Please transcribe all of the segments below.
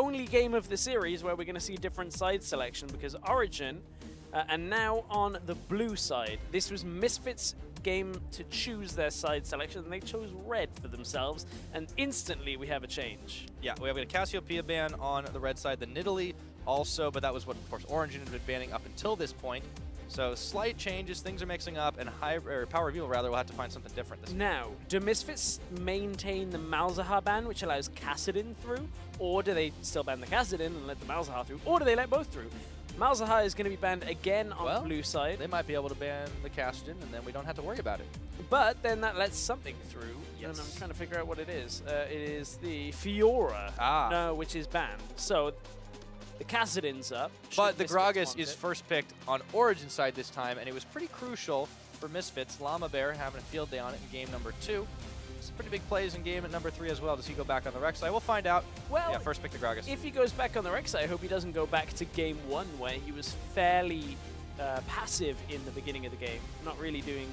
only game of the series where we're going to see different side selection, because Origen are now on the blue side. This was Misfits' game to choose their side selection, and they chose red for themselves, and instantly we have a change. Yeah, we have a Cassiopeia ban on the red side, the Nidalee also, but that was what, of course, Origen had been banning up until this point. So slight changes, things are mixing up, and PowerOfEvil rather will have to find something different this time. Now, do Misfits maintain the Malzahar ban, which allows Kassadin through, or do they still ban the Kassadin and let the Malzahar through, or do they let both through? Malzahar is going to be banned again on the blue side. They might be able to ban the Kassadin, and then we don't have to worry about it. But then that lets something through, yes. And I'm trying to figure out what it is. It is the Fiora, which is banned. So the Kassadin's up. But the Gragas is first picked on Origen side this time, and it was pretty crucial for Misfits. Lamabear having a field day on it in game number 2. Some pretty big plays in game at number 3 as well. Does he go back on the rek'sai? We'll find out. Well, yeah, first pick the Gragas. If he goes back on the rek'sai, I hope he doesn't go back to game 1 where he was fairly passive in the beginning of the game, not really doing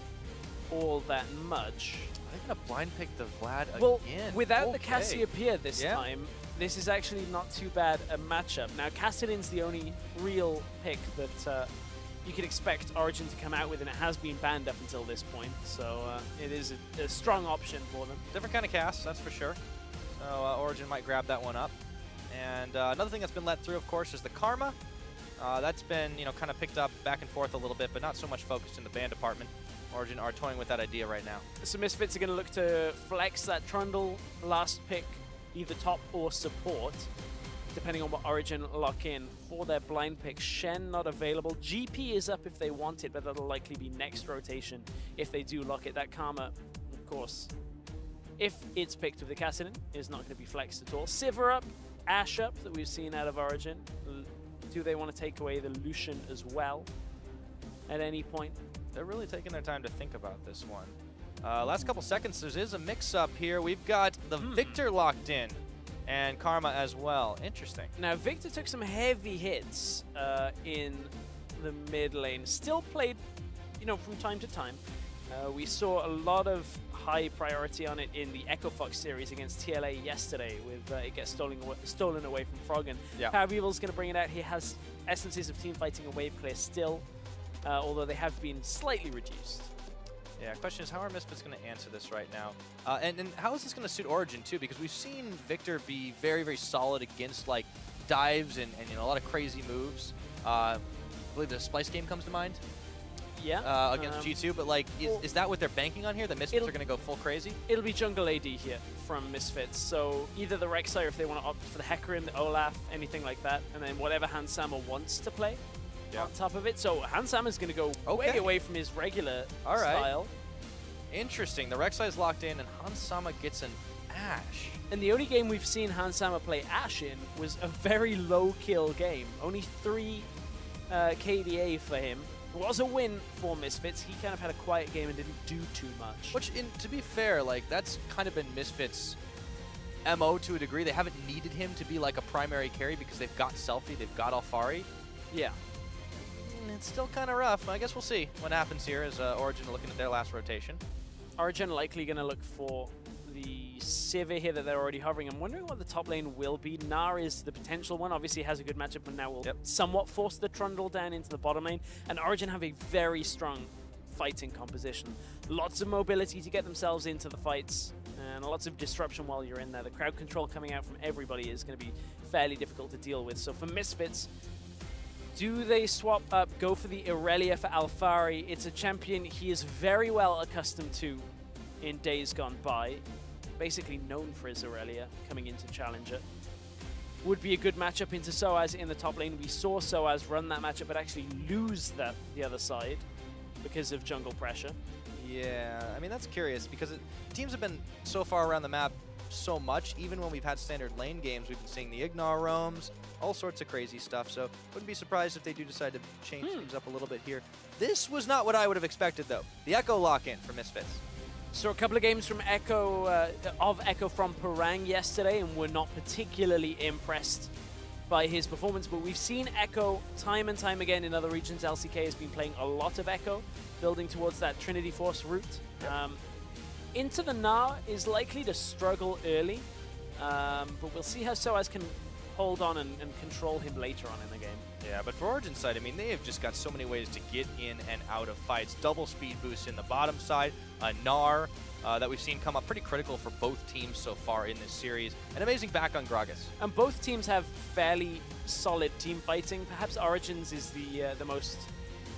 all that much. Are they going to blind pick the Vlad again? Without the Cassiopeia this time, this is actually not too bad a matchup. Now, Kassadin's the only real pick that you could expect Origen to come out with, and it has been banned up until this point, so it is a strong option for them. Different kind of cast, that's for sure. So Origen might grab that one up. And another thing that's been let through, of course, is the Karma. That's been, kind of picked up back and forth a little bit, but not so much focused in the ban department. Origen are toying with that idea right now. So Misfits are going to look to flex that trundle last pick, either top or support, depending on what Origen lock in for their blind pick. Shen not available. GP is up if they want it, but that'll likely be next rotation if they do lock it. That Karma, of course, if it's picked with the Kassadin, is not going to be flexed at all. Sivir up, Ashe up that we've seen out of Origen. Do they want to take away the Lucian as well at any point? They're really taking their time to think about this one. Last couple seconds, there is a mix-up here. We've got the Viktor locked in, and Karma as well. Interesting. Now, Viktor took some heavy hits in the mid lane. Still played, from time to time. We saw a lot of high priority on it in the Ekko Fox series against TLA yesterday, with it gets stolen away from Froggen. Yeah. PowerOfEvil's going to bring it out. He has essences of team fighting and wave clear still, although they have been slightly reduced. Yeah, question is, how are Misfits going to answer this right now? And how is this going to suit Origen, too? Because we've seen Viktor be very, very solid against, dives and a lot of crazy moves. I believe the Splice game comes to mind. Yeah. Against G2, but, is that what they're banking on here? The Misfits are going to go full crazy? It'll be jungle AD here from Misfits. So either the rek'sai, or if they want to opt for the Hecarim, the Olaf, anything like that, and then whatever Hans Sama wants to play. On top of it. So Hans Sama is going to go way away from his regular style. Interesting. The rek'sai is locked in, and Hans Sama gets an Ashe. And the only game we've seen Hans Sama play Ashe in was a very low kill game. Only 3 KDA for him. It was a win for Misfits. He kind of had a quiet game and didn't do too much. Which, to be fair, that's kind of been Misfits' MO to a degree. They haven't needed him to be a primary carry because they've got Selfie, they've got Alphari. Yeah. It's still kind of rough. I guess we'll see what happens here as Origen looking at their last rotation. Origen likely going to look for the Sivir here that they're already hovering. I'm wondering what the top lane will be. Gnar is the potential one. Obviously has a good matchup, but now will somewhat force the trundle down into the bottom lane. And Origen have a very strong fighting composition. Lots of mobility to get themselves into the fights, and lots of disruption while you're in there. The crowd control coming out from everybody is going to be fairly difficult to deal with. So for Misfits, do they swap up, go for the Irelia for Alphari? It's a champion he is very well accustomed to in days gone by. Basically known for his Irelia coming into Challenger. Would be a good matchup into Soaz in the top lane. We saw Soaz run that matchup but actually lose the other side because of jungle pressure. Yeah, I mean, that's curious because teams have been so far around the map so much. Even when we've had standard lane games, we've been seeing the Ignar roams, all sorts of crazy stuff. So wouldn't be surprised if they do decide to change things up a little bit here. This was not what I would have expected, though. The Ekko lock-in for Misfits. So a couple of games from Ekko from Parang yesterday, and we're not particularly impressed by his performance, but we've seen Ekko time and time again in other regions. LCK has been playing a lot of Ekko, building towards that Trinity Force route. Into the Gnar is likely to struggle early, but we'll see how Soaz can hold on and control him later on in the game. Yeah, but for Origen's side, I mean, they have just got so many ways to get in and out of fights. Double speed boost in the bottom side, a gnar that we've seen come up pretty critical for both teams so far in this series. An amazing back on Gragas. And both teams have fairly solid team fighting. Perhaps Origen's is the most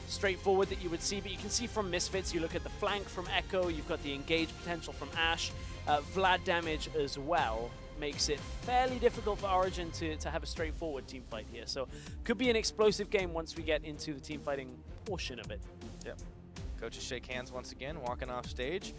straightforward that you would see, but you can see from Misfits, you look at the flank from Ekko, you've got the engage potential from Ashe, Vlad damage as well. Makes it fairly difficult for Origen to have a straightforward team fight here. So could be an explosive game once we get into the team fighting portion of it. Yep. Coaches shake hands once again, walking off stage.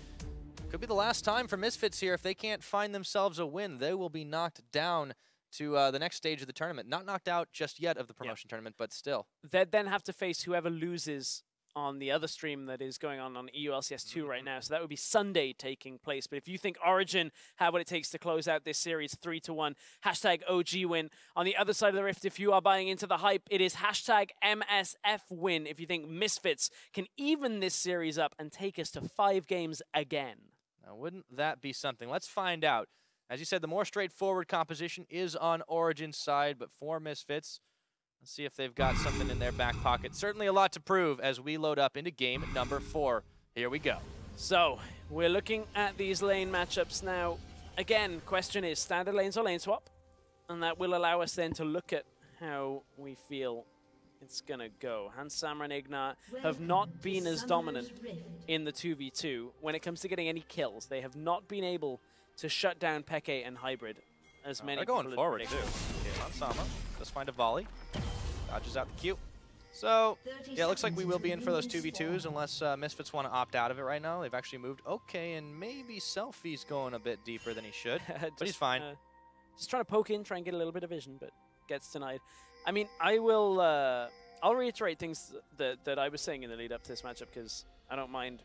Could be the last time for Misfits here. If they can't find themselves a win, they will be knocked down to the next stage of the tournament. Not knocked out just yet of the promotion tournament, but still. They'd then have to face whoever loses on the other stream that is going on EU LCS 2 right now. So that would be Sunday taking place. But if you think Origen have what it takes to close out this series 3-1, hashtag OG win. On the other side of the rift, if you are buying into the hype, it is hashtag MSF win. If you think Misfits can even this series up and take us to 5 games again. Now, wouldn't that be something? Let's find out. As you said, the more straightforward composition is on Origen's side, but for Misfits, let's see if they've got something in their back pocket. Certainly a lot to prove as we load up into game number 4. Here we go. So, we're looking at these lane matchups now. Again, question is standard lanes or lane swap? And that will allow us then to look at how we feel it's going to go. Hans Sama and Ignar have not been as dominant in the 2v2 when it comes to getting any kills. They have not been able to shut down Xpeke and Hybrid as many they're going forward too. Okay, Hans Sama does find a volley. Dodges out the Q. So, yeah, it looks like we will be in for those 2v2s unless Misfits want to opt out of it right now. They've actually moved. Okay, and maybe Selfie's going a bit deeper than he should, but he's fine. Just trying to poke in, try and get a little bit of vision, but gets denied. I mean, I'll reiterate things that I was saying in the lead up to this matchup because I don't mind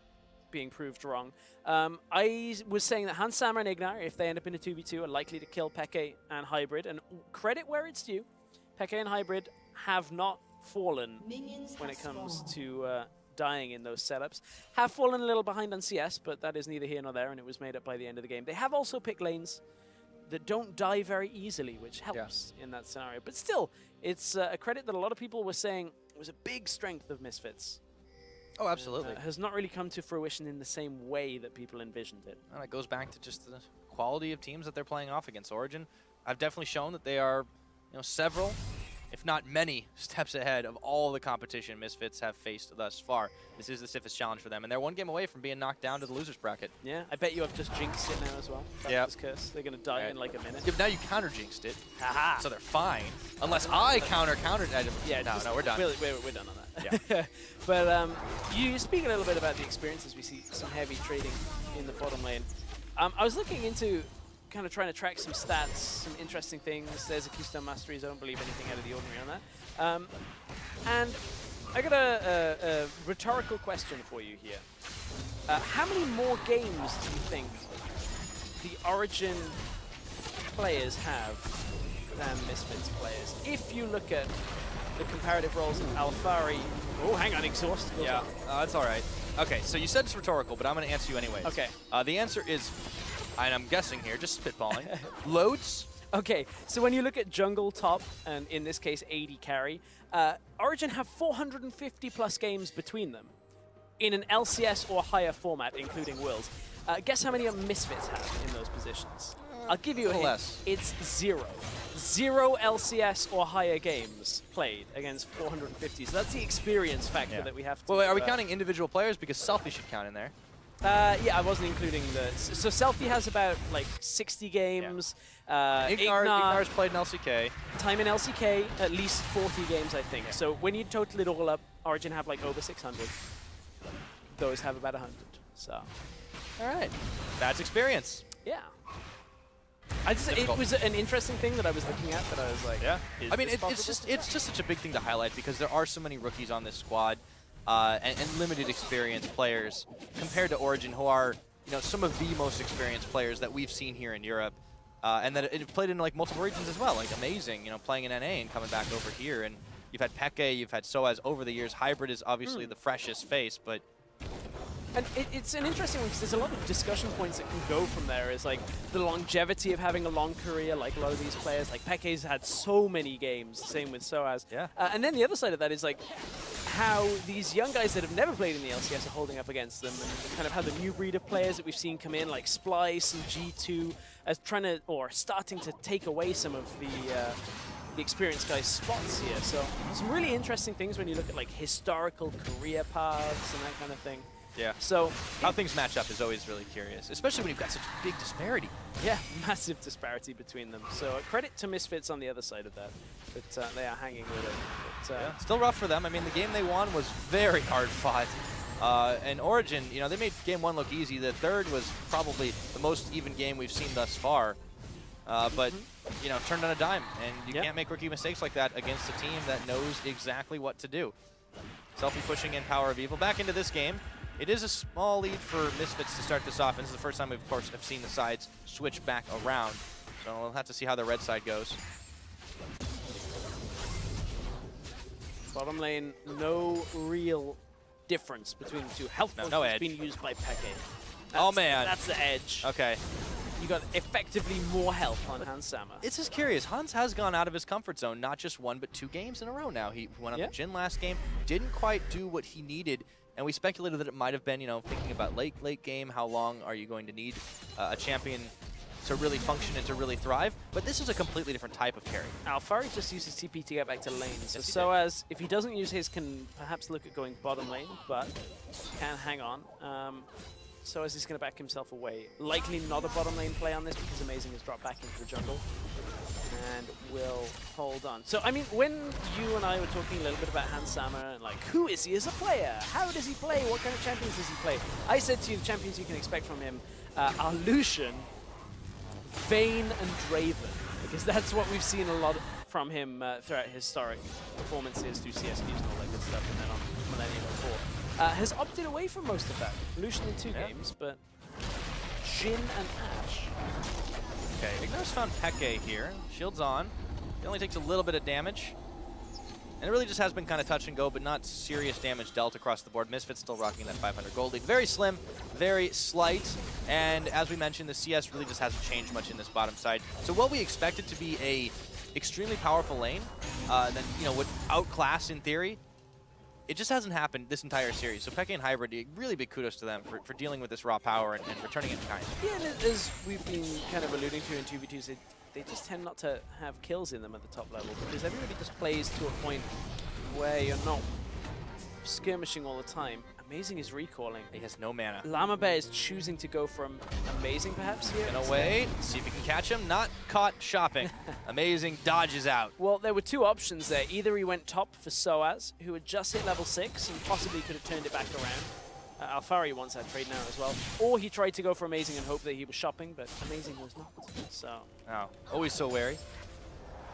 being proved wrong. I was saying that Hans Sama and Ignar, if they end up in a 2v2, are likely to kill Xpeke and Hybrid. And credit where it's due, Xpeke and Hybrid have not fallen when it comes to dying in those setups. Have fallen a little behind on CS, but that is neither here nor there, and it was made up by the end of the game. They have also picked lanes that don't die very easily, which helps in that scenario. But still, it's a credit that a lot of people were saying was a big strength of Misfits. Oh, absolutely. Has not really come to fruition in the same way that people envisioned it. And it goes back to just the quality of teams that they're playing off against. Origen, I've definitely shown that they are, several, if not many, steps ahead of all the competition Misfits have faced thus far. This is the stiffest challenge for them, and they're one game away from being knocked down to the losers bracket. Yeah, I bet you have just jinxed it now as well. Yeah. Curse. They're going to die in like a minute. Yeah, now you counter-jinxed it, Haha. so they're fine. Unless I countered. Yeah, no, we're done. We're done on that. Yeah. But you speak a little bit about the experiences. We see some heavy trading in the bottom lane. I was looking into kind of trying to track some stats, some interesting things. There's a Keystone Masteries. I don't believe anything out of the ordinary on that. And I got a rhetorical question for you here. How many more games do you think the Origen players have than Misfits players? If you look at the comparative roles of Alphari. Oh, hang on, exhaust. Yeah, that's all right. Okay, so you said it's rhetorical, but I'm going to answer you anyways. Okay. The answer is, and I'm guessing here, just spitballing, loads. Okay, so when you look at jungle top, and in this case AD carry, Origen have 450 plus games between them in an LCS or higher format, including Worlds. Guess how many Misfits have in those positions? I'll give you a hint. Less. It's 0. 0 LCS or higher games played against 450. So that's the experience factor that we have to... Well, wait, are we counting individual players? Because Selfie should count in there. Yeah, I wasn't including the... So Selfie has about, like, 60 games. Yeah. Ignar's played in LCK. Time in LCK, at least 40 games, I think. Yeah. So when you total it all up, Origen have, like, over 600. Those have about 100, so... All right. That's experience. Yeah. It was an interesting thing that I was looking at that I was like, I mean, it's just such a big thing to highlight because there are so many rookies on this squad and limited experienced players compared to Origen, who are some of the most experienced players that we've seen here in Europe, and that it played in like multiple regions as well. Like amazing, playing in NA and coming back over here. And you've had Xpeke, you've had Soaz over the years. Hybrid is obviously the freshest face, but And it's an interesting one because there's a lot of discussion points that can go from there. Is like the longevity of having a long career, like a lot of these players. Like Peke's had so many games, same with Soaz. Yeah. And then the other side of that is like how these young guys that have never played in the LCS are holding up against them, and kind of how the new breed of players that we've seen come in, like Splice and G2, as trying to, or starting to take away some of the experienced guys' spots here. So some really interesting things when you look at like historical career paths and that kind of thing. Yeah. So how things match up is always really curious, especially when you've got such a big disparity. Yeah, massive disparity between them. So credit to Misfits on the other side of that, but they are hanging with it. But, yeah, still rough for them. I mean, the game they won was very hard fought. And Origen, you know, they made game 1 look easy. The third was probably the most even game we've seen thus far. But, you know, turned on a dime. And you can't make rookie mistakes like that against a team that knows exactly what to do. Selfie pushing in PowerOfEvil back into this game. It is a small lead for Misfits to start this off. And this is the first time we, of course, have seen the sides switch back around. So we'll have to see how the red side goes. Bottom lane, no real difference between the two. Health no has edge. been used by Peke. Oh, man. That's the edge. Okay. You got effectively more health on Hans Sama. It's just curious. Hans has gone out of his comfort zone, not just 1, but 2 games in a row now. He went on the Jhin last game, didn't quite do what he needed, and we speculated that it might have been, you know, thinking about late game, how long are you going to need a champion to really function and to really thrive, but this is a completely different type of carry. Alphari just uses TP to get back to lane, so yes, Soaz, if he doesn't use his, can perhaps look at going bottom lane, but can hang on. Soaz is going to back himself away. Likely not a bottom lane play on this because Amazing has dropped back into the jungle and will hold on. So, I mean, when you and I were talking a little bit about Hans Sama, and like, who is he as a player? How does he play? What kind of champions does he play? I said to you, the champions you can expect from him are Lucian, Vayne, and Draven, because that's what we've seen a lot from him throughout historic performances through CSQs and all that good stuff, and then on Millennium 4. Has opted away from most of that. Lucian in 2 games, but Jhin and Ashe. Okay, Ignar's found Peke here. Shield's on. He only takes a little bit of damage. And it really just has been kind of touch and go, but not serious damage dealt across the board. Misfits still rocking that 500 gold lead. Very slim, very slight. And as we mentioned, the CS really just hasn't changed much in this bottom side. So what we expected to be a extremely powerful lane, that, you know, would outclass in theory, it just hasn't happened this entire series. So Peke and Hybrid, really big kudos to them for dealing with this raw power and returning it in kind. Yeah, and as we've been kind of alluding to in 2v2s, they just tend not to have kills in them at the top level because everybody just plays to a point where you're not skirmishing all the time. Amazing is recalling. He has no mana. Lamabear is choosing to go from Amazing perhaps here. Gonna wait, see if he can catch him. Not caught shopping. Amazing dodges out. Well, there were 2 options there. Either he went top for Soaz, who had just hit level 6 and possibly could have turned it back around. Alphari wants that trade now as well. Or he tried to go for Amazing and hope that he was shopping, but Amazing was not. So. Oh, always so wary.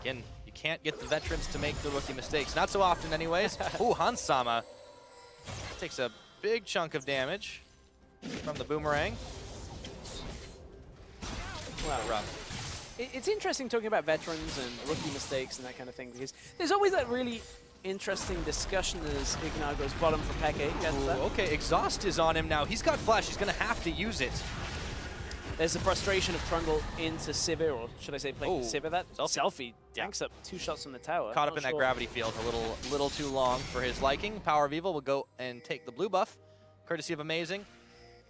Again, you can't get the veterans to make the rookie mistakes. Not so often anyways. Ooh, Hans Sama takes a big chunk of damage from the boomerang. Wow. Rough. It's interesting talking about veterans and rookie mistakes and that kind of thing because there's always that really interesting discussion as Ignar goes bottom for Peke. Okay, Exhaust is on him now. He's got Flash. He's going to have to use it. There's the frustration of Trundle into Sivir, or should I say playing Sivir that? Selfie tanks up 2 shots from the tower. Caught up in that gravity field a little too long for his liking. PowerOfEvil will go and take the blue buff, courtesy of Amazing.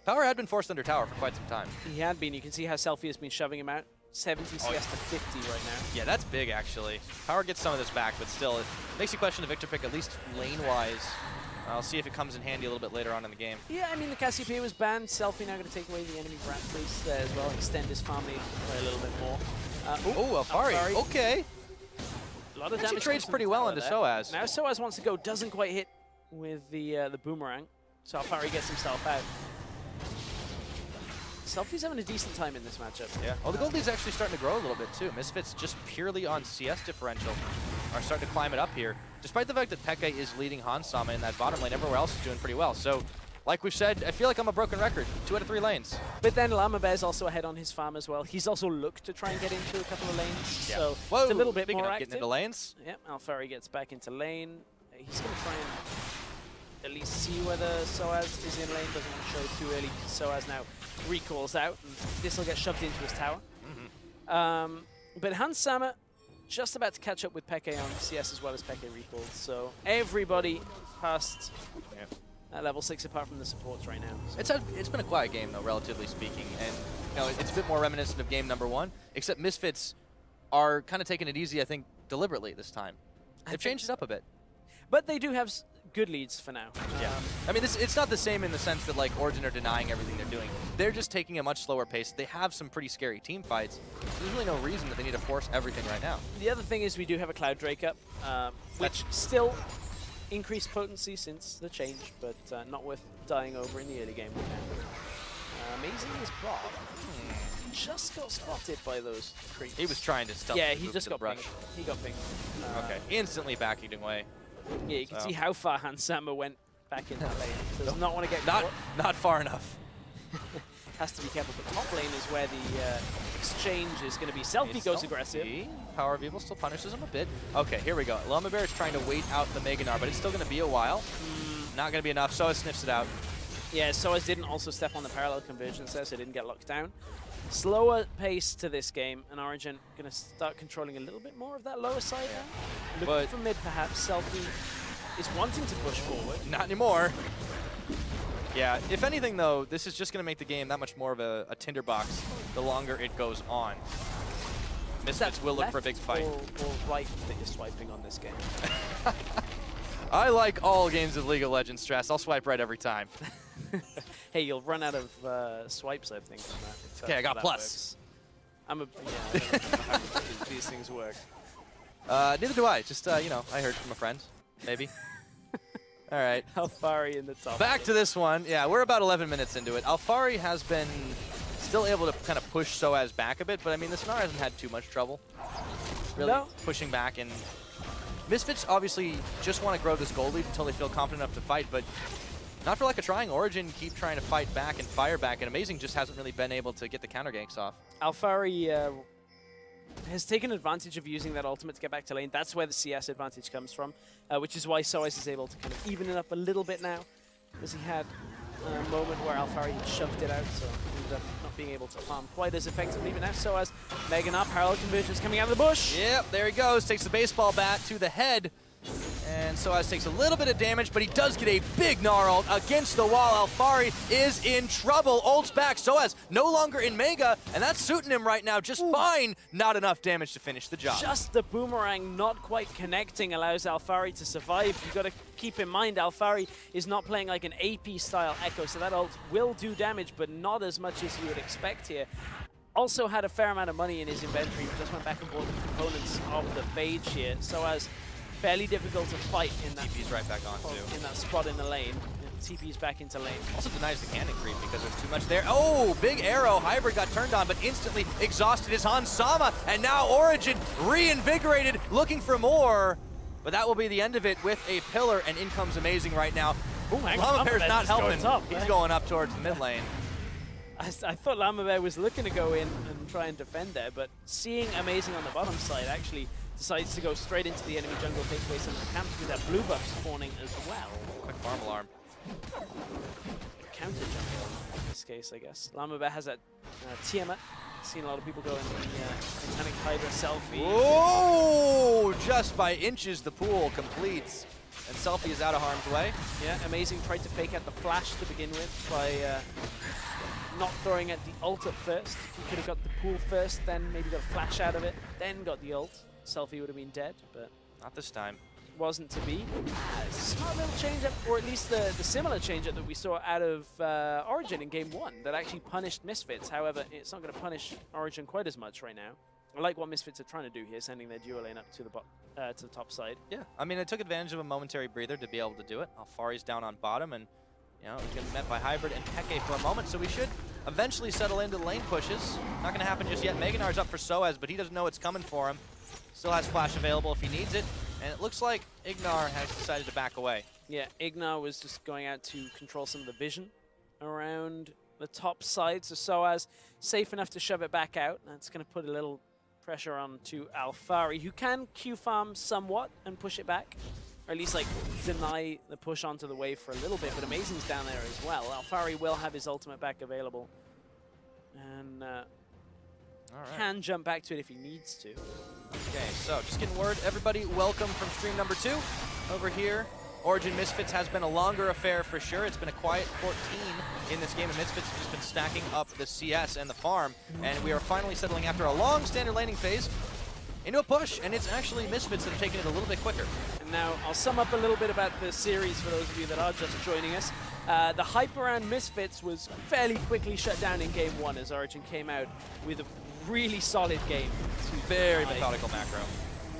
Power had been forced under tower for quite some time. He had been. You can see how Selfie has been shoving him out. 70 CS to 50 right now. Yeah, that's big, actually. Power gets some of this back, but still, it makes you question the Viktor pick, at least lane-wise. I'll see if it comes in handy a little bit later on in the game. Yeah, I mean, the Cassiopeia was banned. Selfie now going to take away the enemy Rat Priest there as well, extend his family by a little bit more. Alphari. Okay. A lot of damage. She trades pretty well into Soaz. Now Soaz wants to go, doesn't quite hit with the boomerang, so Alphari gets himself out. Selfie's having a decent time in this matchup. Yeah. Oh, the gold lead's actually starting to grow a little bit too. Misfits just purely on CS differential are starting to climb it up here. Despite the fact that Peke is leading Hans Sama in that bottom lane, everywhere else is doing pretty well. So, like we've said, I feel like I'm a broken record. 2 out of 3 lanes. But then Lamabear's also ahead on his farm as well. He's also looked to try and get into a couple of lanes. Yeah. So, it's a little bit more active. Getting into lanes. Yep, Alphari gets back into lane. He's going to try and at least see whether Soaz is in lane. Doesn't want to show it too early. Soaz now recalls out, and this will get shoved into his tower. But Hans Sama just about to catch up with Peke on CS as well as Peke recalled. So everybody past level 6 apart from the supports right now. So. It's been a quiet game though, relatively speaking, and you know it's a bit more reminiscent of game number 1. Except Misfits are kind of taking it easy, I think, deliberately this time. They've changed it up a bit. But they do have good leads for now. Yeah. I mean, it's not the same in the sense that like Origen are denying everything they're doing. They're just taking a much slower pace. They have some pretty scary team fights. There's really no reason that they need to force everything right now. The other thing is we do have a Cloud Drake up, which still increased potency since the change, but not worth dying over in the early game. Amazing is Bob. Just got spotted by those creeps. He was trying to stealth. Yeah, he just got pinged. He got pinged. Okay, instantly backing away. Yeah, you can see how far Hans Sama went back in that lane. Does not want to get caught. Not far enough. Has to be careful. But top lane is where the exchange is going to be. Selfie goes aggressive. PowerOfEvil still punishes him a bit. Okay, here we go. Lamabear is trying to wait out the Gnar, but it's still going to be a while. Not going to be enough. Soaz sniffs it out. Yeah, Soaz didn't also step on the parallel convergence there, so he didn't get locked down. Slower pace to this game, and Origen going to start controlling a little bit more of that lower side now. Looking for mid, perhaps. Selfie is wanting to push forward. Not anymore. Yeah, if anything, though, this is just going to make the game that much more of a tinderbox the longer it goes on. Misfits will look for a big fight. Or right that you're swiping on this game? I like all games of League of Legends stress. I'll swipe right every time. Hey, you'll run out of swipes, I think, from that. Okay, I got plus. I don't know how these things work. Neither do I. Just, you know, I heard from a friend, maybe. All right. Alphari in the top. Back to this one. Yeah, we're about 11 minutes into it. Alphari has been still able to kind of push Soaz back a bit, but I mean, the Gnar hasn't had too much trouble. Really pushing back, and Misfits obviously just want to grow this gold lead until they feel confident enough to fight, but not for lack of trying. Origen keep trying to fight back and fire back, and Amazing just hasn't really been able to get the counter ganks off. Alphari has taken advantage of using that ultimate to get back to lane. That's where the CS advantage comes from, which is why Soaz is able to kind of even it up a little bit now, as he had a moment where Alphari shoved it out, so he ended up not being able to farm quite as effectively. But now Soaz, Gnar, parallel convergence coming out of the bush. Yep, there he goes. Takes the baseball bat to the head. And Soaz takes a little bit of damage, but he does get a big Gnar ult against the wall. Alphari is in trouble. Ult's back. Soaz no longer in Mega, and that's suiting him right now just fine. Not enough damage to finish the job. Just the boomerang not quite connecting allows Alphari to survive. You've got to keep in mind Alphari is not playing like an AP-style Ekko, so that ult will do damage, but not as much as you would expect here. Also had a fair amount of money in his inventory. Just went back and bought the components of the Phage here. Soaz fairly difficult to fight in that. TP's right back on too. In that spot in the lane. TP's back into lane. Also denies the cannon creep because there's too much there. Oh, big arrow. Hybrid got turned on, but instantly exhausted is Hans Sama. And now Origen reinvigorated, looking for more. But that will be the end of it with a pillar, and in comes Amazing right now. Ooh, Lamabear's not helping. He's going up towards the mid lane. I thought Lamabear was looking to go in and try and defend there, but seeing Amazing on the bottom side actually decides to go straight into the enemy jungle, take away some of the camps with that blue buff spawning as well. Quick farm alarm. Counter jungle in this case, I guess. Lamabear has that Tiamat. Seen a lot of people go in the Titanic Hydra Selfie. Oh, just by inches the pool completes. And Selfie is out of harm's way. Yeah, Amazing tried to fake out the flash to begin with by not throwing at the ult at first. If he could have got the pool first, then maybe got a flash out of it, then got the ult. Selfie would have been dead, but not this time. Wasn't to be. Smart little change-up, or at least the similar change-up that we saw out of Origen in Game 1 that actually punished Misfits. However, it's not going to punish Origen quite as much right now. I like what Misfits are trying to do here, sending their duo lane up to the top side. Yeah, I mean, it took advantage of a momentary breather to be able to do it. Alphari's down on bottom, and you know, it was getting met by Hybrid and Peke for a moment, so we should eventually settle into the lane pushes. Not going to happen just yet. Gnar's up for Soaz, but he doesn't know what's coming for him. Still has flash available if he needs it, and it looks like Ignar has decided to back away. Yeah, Ignar was just going out to control some of the vision around the top side, so Soaz safe enough to shove it back out. That's going to put a little pressure on to Alphari, who can Q farm somewhat and push it back. or at least like deny the push onto the wave for a little bit, but Amazing's down there as well. Alphari will have his ultimate back available, and can jump back to it if he needs to. Okay, so just getting word, everybody, welcome from stream number 2 over here. Origen Misfits has been a longer affair for sure. It's been a quiet 14 in this game, and Misfits have just been stacking up the CS and the farm, and we are finally settling after a long standard laning phase into a push, and it's actually Misfits that have taken it a little bit quicker. And now I'll sum up a little bit about the series for those of you that are just joining us. The hype around Misfits was fairly quickly shut down in game 1 as Origen came out with a really solid game. Very methodical macro.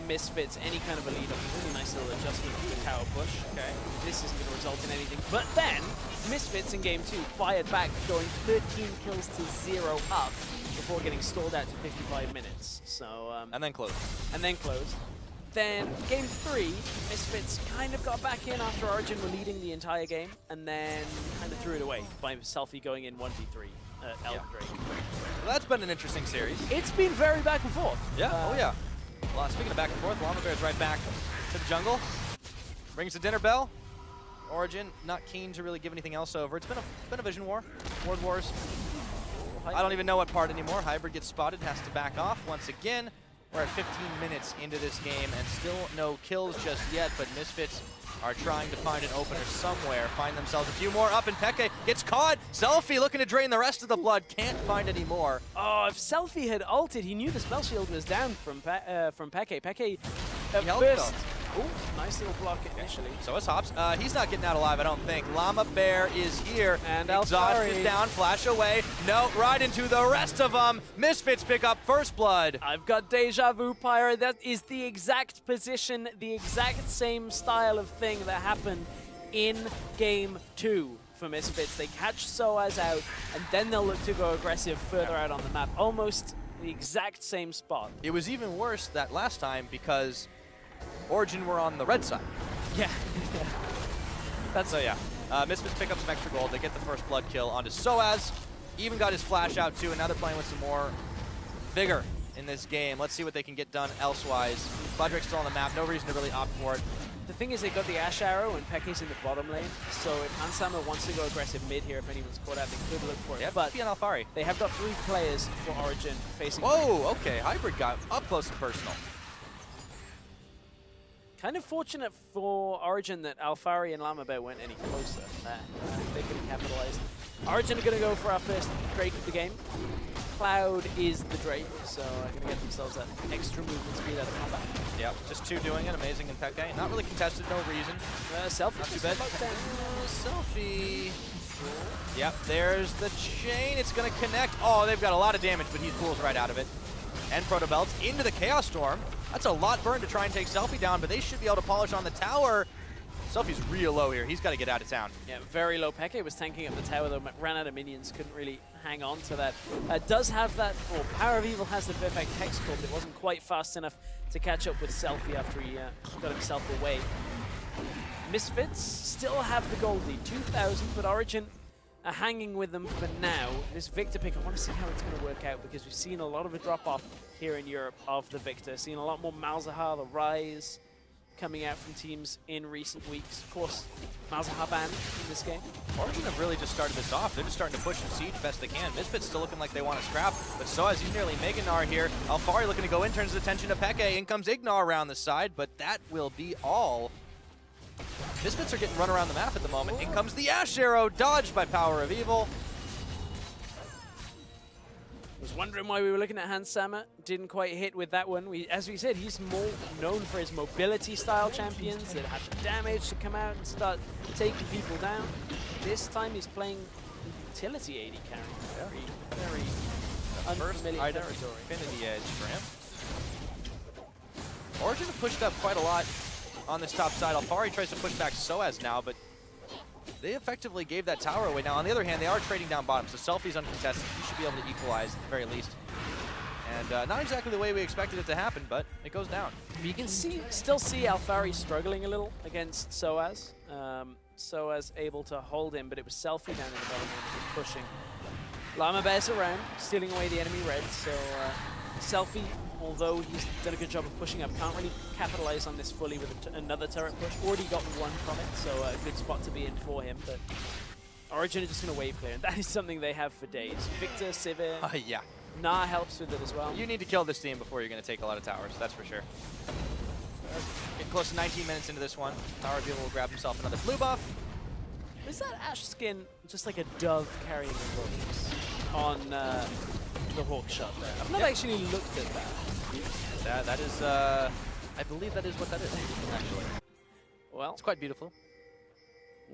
Misfits any kind of a lead up. Really nice little adjustment to the tower push. Okay, this isn't going to result in anything. But then Misfits in game 2 fired back, going 13 kills to 0 up before getting stalled out to 55 minutes. So and then closed. Then game 3, Misfits kind of got back in after Origen were leading the entire game, and then kind of threw it away by Selfie going in 1v3 at Drake. Well, that's been an interesting series. It's been very back and forth. Yeah, Well, speaking of back and forth, Lamabear's right back to the jungle. Rings the dinner bell. Origen not keen to really give anything else over. It's been a vision war, ward wars. I don't even know what part anymore. Hybrid gets spotted, has to back off once again. We're at 15 minutes into this game and still no kills just yet, but Misfits are trying to find an opener somewhere, find themselves a few more up, and Xpeke gets caught. Selfie looking to drain the rest of the blood, can't find any more. Oh, if Selfie had ulted, he knew the spell shield was down from Xpeke. Xpeke at He first. Oh, nice little block initially. So is Hops. He's not getting out alive, I don't think. Lamabear is here. And Exhaust Alphari is down, flash away. No, right into the rest of them. Misfits pick up first blood. I've got deja vu, Pyro. That is the exact position, the exact same style of thing that happened in game 2 for Misfits. They catch Soaz out, and then they'll look to go aggressive further out on the map. Almost the exact same spot. It was even worse that last time because Origen were on the red side. Yeah. So yeah, Misfits pick up some extra gold. They get the first blood kill onto Soaz. Even got his flash out too, and now they're playing with some more vigor in this game. Let's see what they can get done elsewise. Vladimir still on the map, no reason to really opt for it. The thing is, they got the Ashe arrow and Xpeke's in the bottom lane, so if Hans Sama wants to go aggressive mid here, if anyone's caught out, they could look for it. Yeah, but be an Alphari. They have got 3 players for Origen facing. Whoa, okay, Hybrid got up close and personal. Kind of fortunate for Origen that Alphari and Lamabear weren't any closer. They could have capitalized. Origen are going to go for our first Drake of the game. Cloud is the Drake, so going to get themselves that extra movement speed out of combat. Yep, just 2 doing it. Amazing and Xpeke. Not really contested, no reason. Selfie. Not too bad. Selfie. Yep, there's the chain. It's going to connect. Oh, they've got a lot of damage, but he pulls right out of it. And Proto Belts into the Chaos Storm. That's a lot burned to try and take Selfie down, but they should be able to polish on the tower. Selfie's real low here. He's got to get out of town. Yeah, very low. Xpeke was tanking up the tower, though. Ran out of minions. Couldn't really hang on to that. Does have that, or PowerOfEvil has the perfect hex core, but it wasn't quite fast enough to catch up with Selfie after he got himself away. Misfits still have the gold lead, 2,000, but Origen are hanging with them for now. This Viktor pick, I want to see how it's going to work out, because we've seen a lot of a drop-off here in Europe of the Viktor. Seen a lot more Malzahar, the Rise, coming out from teams in recent weeks. Of course, Malzahar banned in this game. Origen have really just started this off. They're just starting to push and siege best they can. Misfits still looking like they want to scrap, but Soaz, he's nearly Gnar here. Alphari looking to go in, turns his attention to Xpeke. In comes Ignar around the side, but that will be all. Misfits are getting run around the map at the moment. In comes the Ashe arrow, dodged by PowerOfEvil. Was wondering why we were looking at Hans Sama. Didn't quite hit with that one. As we said, he's more known for his mobility style champions that have the damage to come out and start taking people down. This time he's playing utility AD carry. Very unfamiliar territory. Infinity edge for him. Origen have pushed up quite a lot on this top side. Alphari tries to push back Soaz now, but they effectively gave that tower away. Now, on the other hand, they are trading down bottom, so Selfie's uncontested. He should be able to equalize at the very least. And not exactly the way we expected it to happen, but it goes down. You can still see Alphari struggling a little against Soaz. Soaz able to hold him, but it was Selfie down in the bottom lane pushing. Lamabear's around, stealing away the enemy red, so Selfie although he's done a good job of pushing up, can't really capitalize on this fully with another turret push. Already got one from it, so a good spot to be in for him. But Origen are just going to wave clear, and that is something they have for days. Viktor, sivir, Yeah. Gnar helps with it as well. You need to kill this team before you're going to take a lot of towers, that's for sure. Getting close to 19 minutes into this one. PowerOfEvil will grab himself another blue buff. Is that Ashe skin just like a dove carrying the hooks on the hawk shot there? I've not actually looked at that. That is, I believe that is what that is, actually. Well, It's quite beautiful.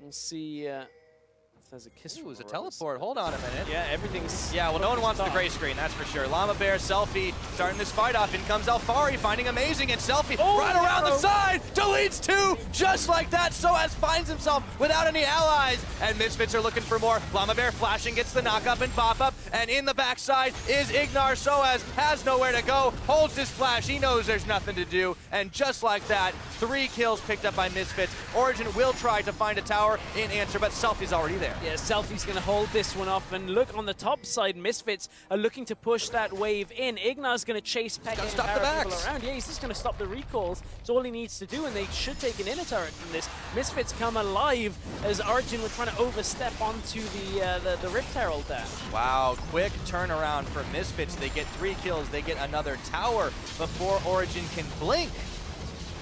we'll see if there's a kiss. Ooh, it's a teleport. Hold on a minute. Yeah, everything's... Yeah, well, no one wants the gray screen, that's for sure. Lamabear, Selfie, starting this fight off. In comes Alphari, finding Amazing, and Selfie right around the side, deletes two, just like that. Soaz finds himself without any allies, and Misfits are looking for more. Lamabear flashing, gets the knock-up and pop-up, and in the backside is Ignar. Soaz has nowhere to go, holds his flash, he knows there's nothing to do, and just like that, 3 kills picked up by Misfits. Origen will try to find a tower in answer, but Selfie's already there. Yeah, Selfie's going to hold this one off, and look on the top side, Misfits are looking to push that wave in. Ignar's going to chase Pekka and stop the PowerOfEvil backs. around. Yeah, he's just going to stop the recalls. It's all he needs to do, and they should take an inner turret from this. Misfits come alive as Origen were trying to overstep onto the Rift Herald there. Wow, quick turnaround for Misfits. They get 3 kills, they get another tower before Origen can blink.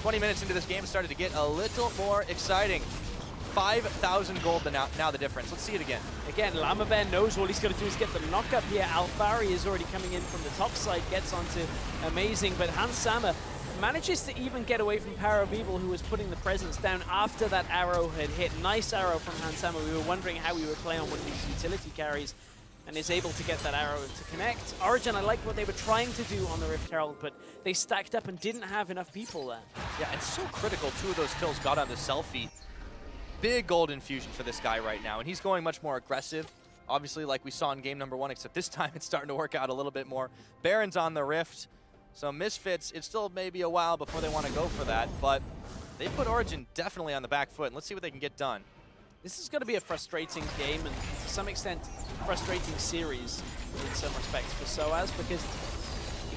20 minutes into this game, started to get a little more exciting. 5,000 gold now the difference. Let's see it again. Again, Lamabear knows all he's got to do is get the knock-up here. Alphari is already coming in from the top side, gets onto Amazing, but Hans Sama manages to even get away from PowerOfEvil, who was putting the presence down after that arrow had hit. Nice arrow from Hans Sama. We were wondering how he would play on one of these utility carries, and is able to get that arrow to connect. Origen, I liked what they were trying to do on the Rift Herald, but they stacked up and didn't have enough people there. Yeah, and so critical. 2 of those kills got on the Selfie. Big gold infusion for this guy right now, and he's going much more aggressive. Obviously, like we saw in game number 1, except this time it's starting to work out a little bit more. Baron's on the Rift, so Misfits, it still may be a while before they want to go for that, but they put Origen definitely on the back foot, and let's see what they can get done. This is going to be a frustrating game, and to some extent, frustrating series in some respects for Soaz, because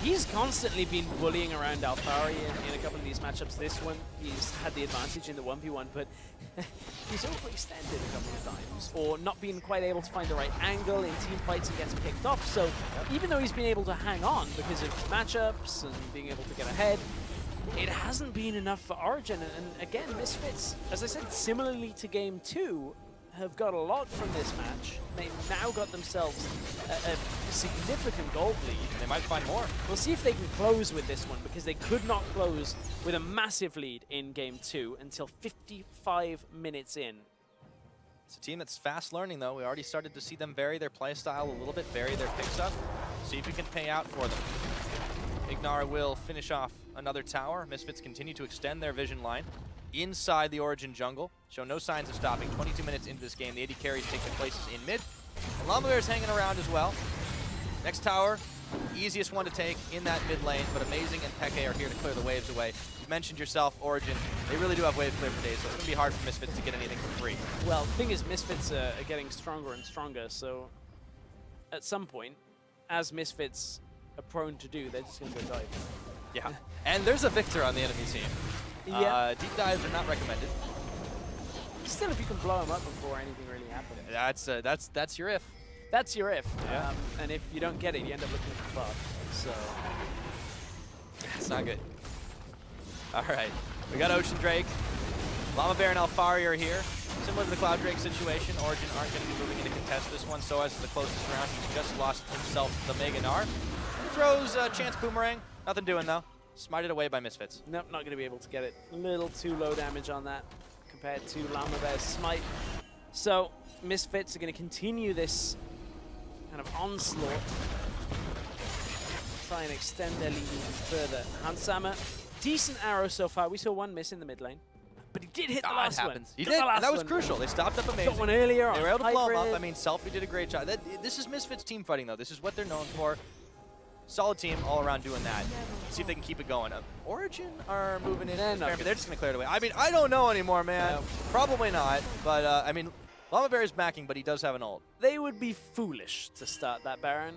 he's constantly been bullying around Alphari in a couple of these matchups. This one, he's had the advantage in the 1v1, but he's overextended a couple of times, or not been quite able to find the right angle in team fights and gets picked off. So even though he's been able to hang on because of matchups and being able to get ahead, it hasn't been enough for Origen. And again, Misfits, as I said, similarly to game 2, have got a lot from this match. They've now got themselves a significant gold lead. They might find more. We'll see if they can close with this one, because they could not close with a massive lead in game 2 until 55 minutes in. It's a team that's fast learning, though. We already started to see them vary their play style a little bit, vary their picks up. See if we can pay out for them. Ignar will finish off another tower. Misfits continue to extend their vision line inside the Origen jungle. Show no signs of stopping. 22 minutes into this game, the AD carries take their places in mid. And Lamabear is hanging around as well. Next tower, easiest one to take in that mid lane, but Amazing and Peke are here to clear the waves away. You mentioned yourself, Origen, they really do have wave clear for days, so it's going to be hard for Misfits to get anything for free. Well, the thing is, Misfits are getting stronger and stronger, so at some point, as Misfits are prone to do, they're just going to go dive. Yeah, and there's a Viktor on the enemy team. Yeah. Deep dives are not recommended. Still, if you can blow him up before anything really happens. That's your if. That's your if. Yeah. And if you don't get it, you end up looking at the buff. So it's not good. All right, we got Ocean Drake. Lamabear and Alphari are here. Similar to the Cloud Drake situation, Origen aren't going to be moving in to contest this one. Soaz is the closest round. He's just lost himself the Mega Gnar. Throws a chance boomerang. Nothing doing though. Smited away by Misfits. Nope, not going to be able to get it. A little too low damage on that compared to Lamabear's smite. So Misfits are going to continue this kind of onslaught. Try and extend their lead even further. Hans Sama, decent arrow so far. We saw one miss in the mid lane, but he did hit the last one. He did, and that was crucial. They stopped up Amazing. Got one earlier on. They were able to blow him up. Hybrid. I mean, Selfie did a great job. This is Misfits team fighting, though. This is what they're known for. Solid team all around doing that. See if they can keep it going. Origen are moving in. They're just going to clear it away. I mean, I don't know anymore, man. No. Probably not. But, I mean, Lamabear is backing, but he does have an ult. They would be foolish to start that Baron,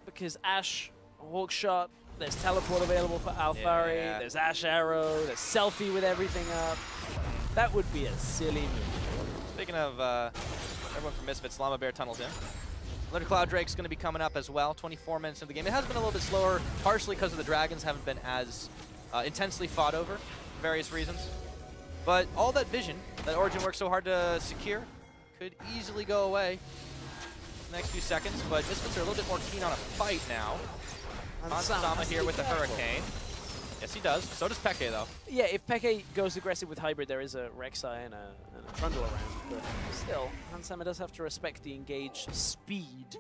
because Ashe, Hawkshot, There's teleport available for Alphari. Yeah. There's Ashe Arrow. There's Selfie with everything up. That would be a silly move. Speaking of everyone from Misfits, Lamabear tunnels in. Little Cloud Drake's going to be coming up as well. 24 minutes into the game. It has been a little bit slower, partially because of the dragons haven't been as intensely fought over for various reasons. But all that vision that Origen worked so hard to secure could easily go away in the next few seconds. But Misfits are a little bit more keen on a fight now. Hans Sama here with the Hurricane. Yes, he does. So does Xpeke, though. Yeah, if Xpeke goes aggressive with Hybrid, there is a rek'sai and a trundle around. But still, Hans Sama does have to respect the engage speed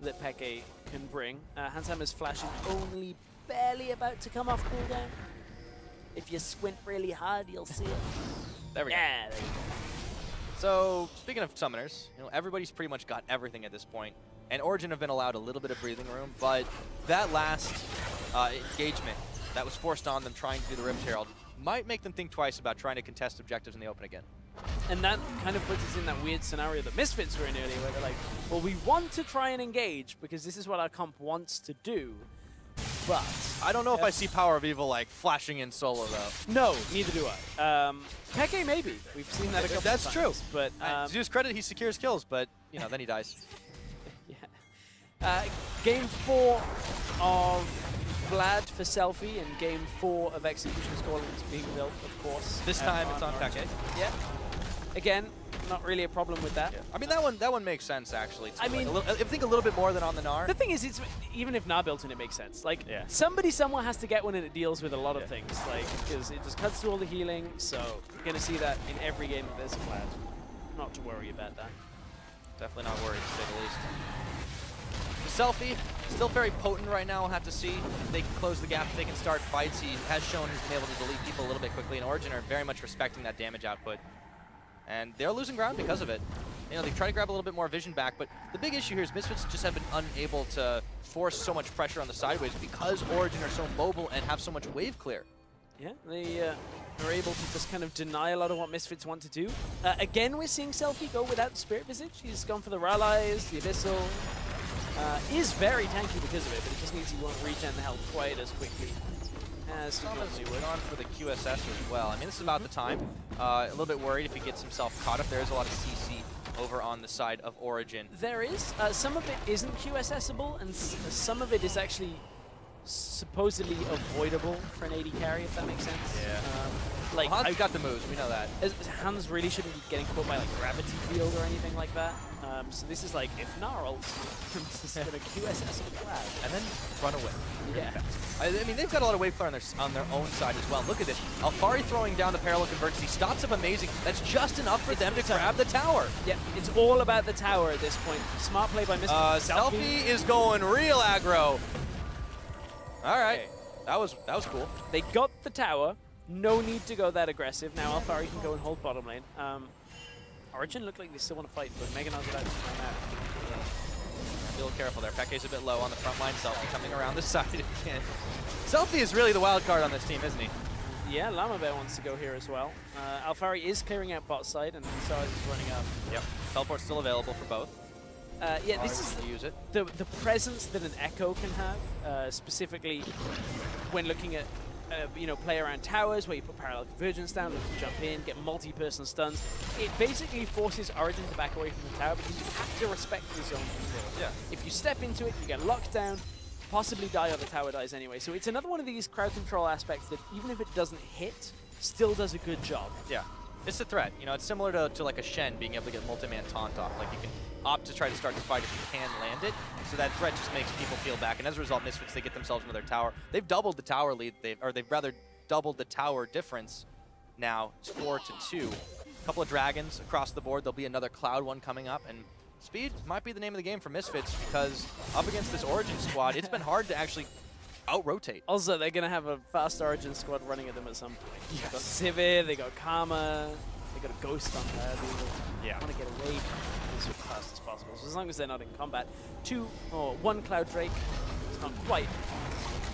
that Xpeke can bring. Hans Sama's flash is only barely about to come off cooldown. If you squint really hard, you'll see it. There we go. Yeah, there you go. So, speaking of summoners, everybody's pretty much got everything at this point. And Origen have been allowed a little bit of breathing room, but that last engagement that was forced on them trying to do the Rift Herald might make them think twice about trying to contest objectives in the open again. And that kind of puts us in that weird scenario that Misfits were in earlier, where they're like, well, we want to try and engage because this is what our comp wants to do, but... I don't know if I see PowerOfEvil like flashing in solo, though. No, neither do I. Xpeke, maybe. We've seen that a couple That's of true. times. But, to his credit, he secures kills, but, then he dies. yeah. Game 4 of Vlad for Selfie and Game 4 of Execution's Calling is being built, of course. This time it's on Xpeke. Yeah. Again, not really a problem with that. Yeah. I mean, that one makes sense, actually. I mean, I think a little bit more than on the Gnar. The thing is, it's even if Gnar built in, it makes sense. Like, Yeah. somebody somewhere has to get one and it deals with a lot of things. Like, because it just cuts through all the healing, so you're going to see that in every game that there's a Vlad. Not to worry about that. Definitely not worried, to say the least. The Selfie, still very potent right now. We'll have to see if they can close the gap, if they can start fights. He has shown he's been able to delete people a little bit quickly, and Origen are very much respecting that damage output. And they're losing ground because of it. They try to grab a little bit more vision back, but the big issue here is Misfits just have been unable to force so much pressure on the sideways because Origen are so mobile and have so much wave clear. Yeah, they are able to just kind of deny a lot of what Misfits want to do. Again, we're seeing Selfie go without the Spirit Visage. He's gone for the Rallies, the Abyssal. Is very tanky because of it, but it just means he won't regen the health quite as quickly as he normally would. On for the QSS as well. I mean, this is about the time. A little bit worried if he gets himself caught up. There is a lot of CC over on the side of Origen. There is. Some of it isn't QSS-able, and some of it is actually supposedly avoidable for an AD carry, if that makes sense. Yeah. Like, well, Hans got the moves, we know that. Hans really shouldn't be getting caught by like gravity field or anything like that. So this is like, if Gnar ults, I'm just going to QSS a flag. And then run away. Yeah. I mean, they've got a lot of wave clear on their own side as well. Look at this. Alphari throwing down the parallel convergence. He stops up amazing. That's just enough for them to grab the tower. Yeah, it's all about the tower at this point. Smart play by Mr. Selfie is going real aggro. All right. Okay. That was cool. They got the tower. No need to go that aggressive. Now Alphari can go and hold bottom lane. Origen looked like they still want to fight, but Meganar's about to find out. Be a little careful there. Peke's a bit low on the front line. Selfie coming around the side again. Selfie is really the wild card on this team, isn't he? Yeah, Lamabear wants to go here as well. Alphari is clearing out bot side, and Soaz is running up. Yep. Teleport's still available for both. Yeah, this is use it. The presence that an Ekko can have, specifically when looking at play around towers where you put parallel convergence down, look to jump in, get multi-person stuns. It basically forces Origen to back away from the tower because you have to respect the zone control. Yeah. If you step into it, you get locked down, possibly die or the tower dies anyway. So it's another one of these crowd control aspects that even if it doesn't hit, still does a good job. Yeah. It's a threat. It's similar to like a Shen being able to get multi-man taunt off. Like you can opt to try to start the fight if you can land it. So that threat just makes people feel back. And as a result, Misfits, they get themselves into their tower. They've doubled the tower lead. They've rather doubled the tower difference now. It's 4-2. A couple of dragons across the board. There'll be another Cloud one coming up. And speed might be the name of the game for Misfits because up against this Origen squad, it's been hard to actually out-rotate. Also, they're going to have a fast Origen squad running at them at some point. Yes. They got Sivir, they got Karma, they got a Ghost on there. They want to get away from this as fast as possible. So as long as they're not in combat. One Cloud Drake. It's not quite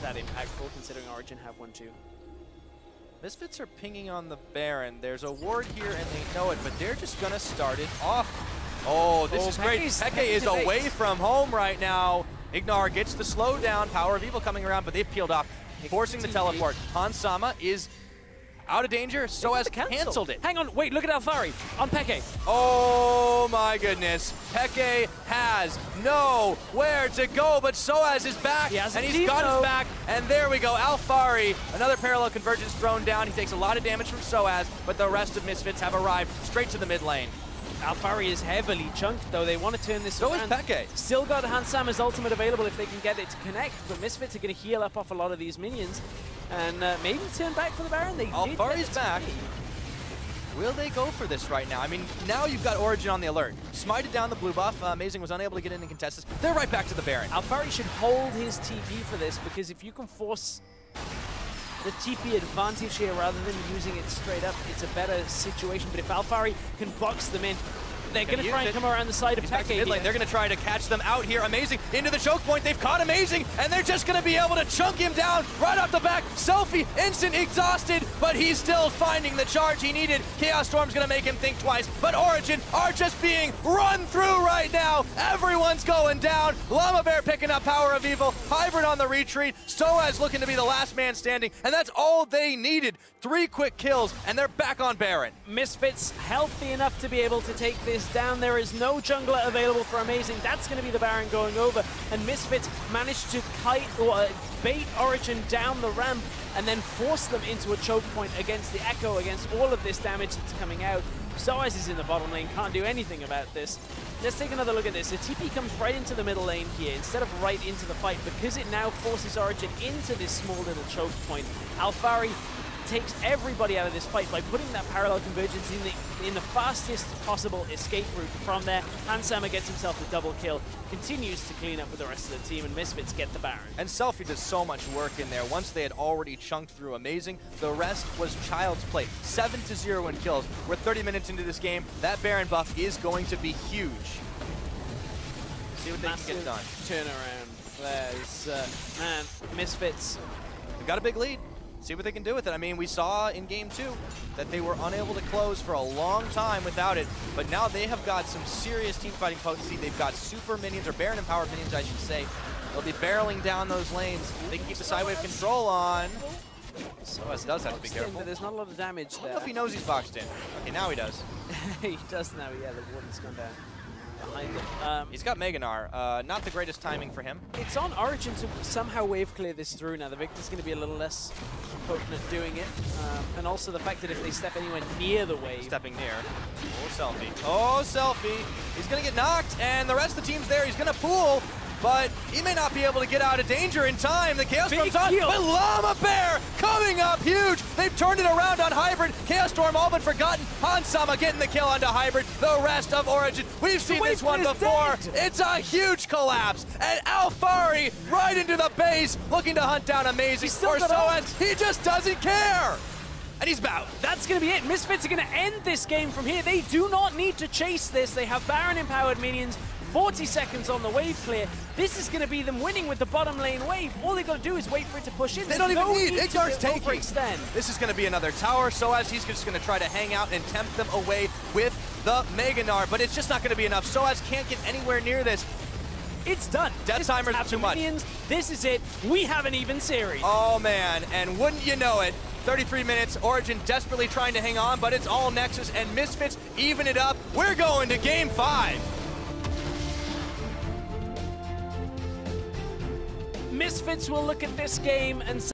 that impactful considering Origen have one too. Misfits are pinging on the Baron. There's a ward here and they know it, but they're just going to start it off. Oh, this is great. Peke is away from home right now. Ignar gets the slowdown. PowerOfEvil coming around, but they've peeled off, forcing the teleport. Hans Sama is out of danger. Soaz canceled it. Hang on, wait, look at Alphari on Xpeke. Oh my goodness. Xpeke has nowhere to go, but Soaz is back, and he's got his back, and there we go. Alphari, another parallel convergence thrown down. He takes a lot of damage from Soaz, but the rest of Misfits have arrived straight to the mid lane. Alphari is heavily chunked, though. They want to turn this around. So is Xpeke. Still got Hans Sama's ultimate available if they can get it to connect, but Misfits are going to heal up off a lot of these minions and maybe turn back for the Baron. Alphari's back. Will they go for this right now? I mean, now you've got Origen on the alert. Smited down the blue buff. Amazing was unable to get in and contest this. They're right back to the Baron. Alphari should hold his TP for this, because if you can force the TP advantage here rather than using it straight up, it's a better situation. But if Alphari can box them in, they're going to try and come around the side of Xpeke. They're going to try to catch them out here. Amazing into the choke point. They've caught Amazing, and they're just going to be able to chunk him down right off the back. Selfie, instant exhausted, but he's still finding the charge he needed. Chaos Storm's going to make him think twice, but Origen are just being run through right now. Everyone's going down. Lamabear picking up PowerOfEvil. Hybrid on the retreat. Soaz looking to be the last man standing, and that's all they needed. 3 quick kills, and they're back on Baron. Misfits healthy enough to be able to take this down. There is no jungler available for Amazing. That's going to be the Baron going over, and Misfits managed to bait Origen down the ramp and then force them into a choke point against the Ekko, against all of this damage that's coming out. Soaz is in the bottom lane, can't do anything about this. Let's take another look at this. The TP comes right into the middle lane here instead of right into the fight, because it now forces Origen into this small little choke point. Alphari takes everybody out of this fight by putting that parallel convergence in the fastest possible escape route from there. Hans Sama gets himself a double kill, continues to clean up with the rest of the team, and Misfits get the Baron. And Selfie does so much work in there. Once they had already chunked through Amazing, the rest was child's play. 7-0 in kills. We're 30 minutes into this game. That Baron buff is going to be huge. See what they can get done. Turnaround. There's, man, Misfits. They've got a big lead. See what they can do with it. I mean, we saw in game 2 that they were unable to close for a long time without it, but now they have got some serious team fighting potency. They've got super minions, or Baron empowered minions, I should say. They'll be barreling down those lanes. They can keep the sidewave control on. Soaz does have to be careful. But there's not a lot of damage there. I don't know if he knows he's boxed in. Okay, now he does. He does now, yeah, the warden's gone down behind him. He's got Gnar. Not the greatest timing for him. It's on Origen to somehow wave clear this through now. The Viktor's going to be a little less potent at doing it. And also the fact that if they step anywhere near the wave. Stepping near. Oh, Selfie. Oh, Selfie. He's going to get knocked, and the rest of the team's there. He's going to pool, but he may not be able to get out of danger in time. The Chaos Storm's on, but Lamabear coming up huge. They've turned it around on Hybrid. Chaos Storm all but forgotten. Hans Sama getting the kill onto Hybrid. The rest of Origen. We've seen this one before. It's a huge collapse. And Alphari right into the base, looking to hunt down Amazing. For Soaz, he just doesn't care. And he's bound. That's going to be it. Misfits are going to end this game from here. They do not need to chase this. They have Baron-empowered minions. 40 seconds on the wave clear. This is going to be them winning with the bottom lane wave. All they got to do is wait for it to push in. They don't even need Ignar's taking. This is going to be another tower. Soaz, he's just going to try to hang out and tempt them away with the Gnar, but it's just not going to be enough. Soaz can't get anywhere near this. It's done. Death timers are too much. This is it. We have an even series. Oh, man. And wouldn't you know it, 33 minutes, Origen desperately trying to hang on, but it's all Nexus, and Misfits even it up. We're going to Game 5. Misfits will look at this game and say,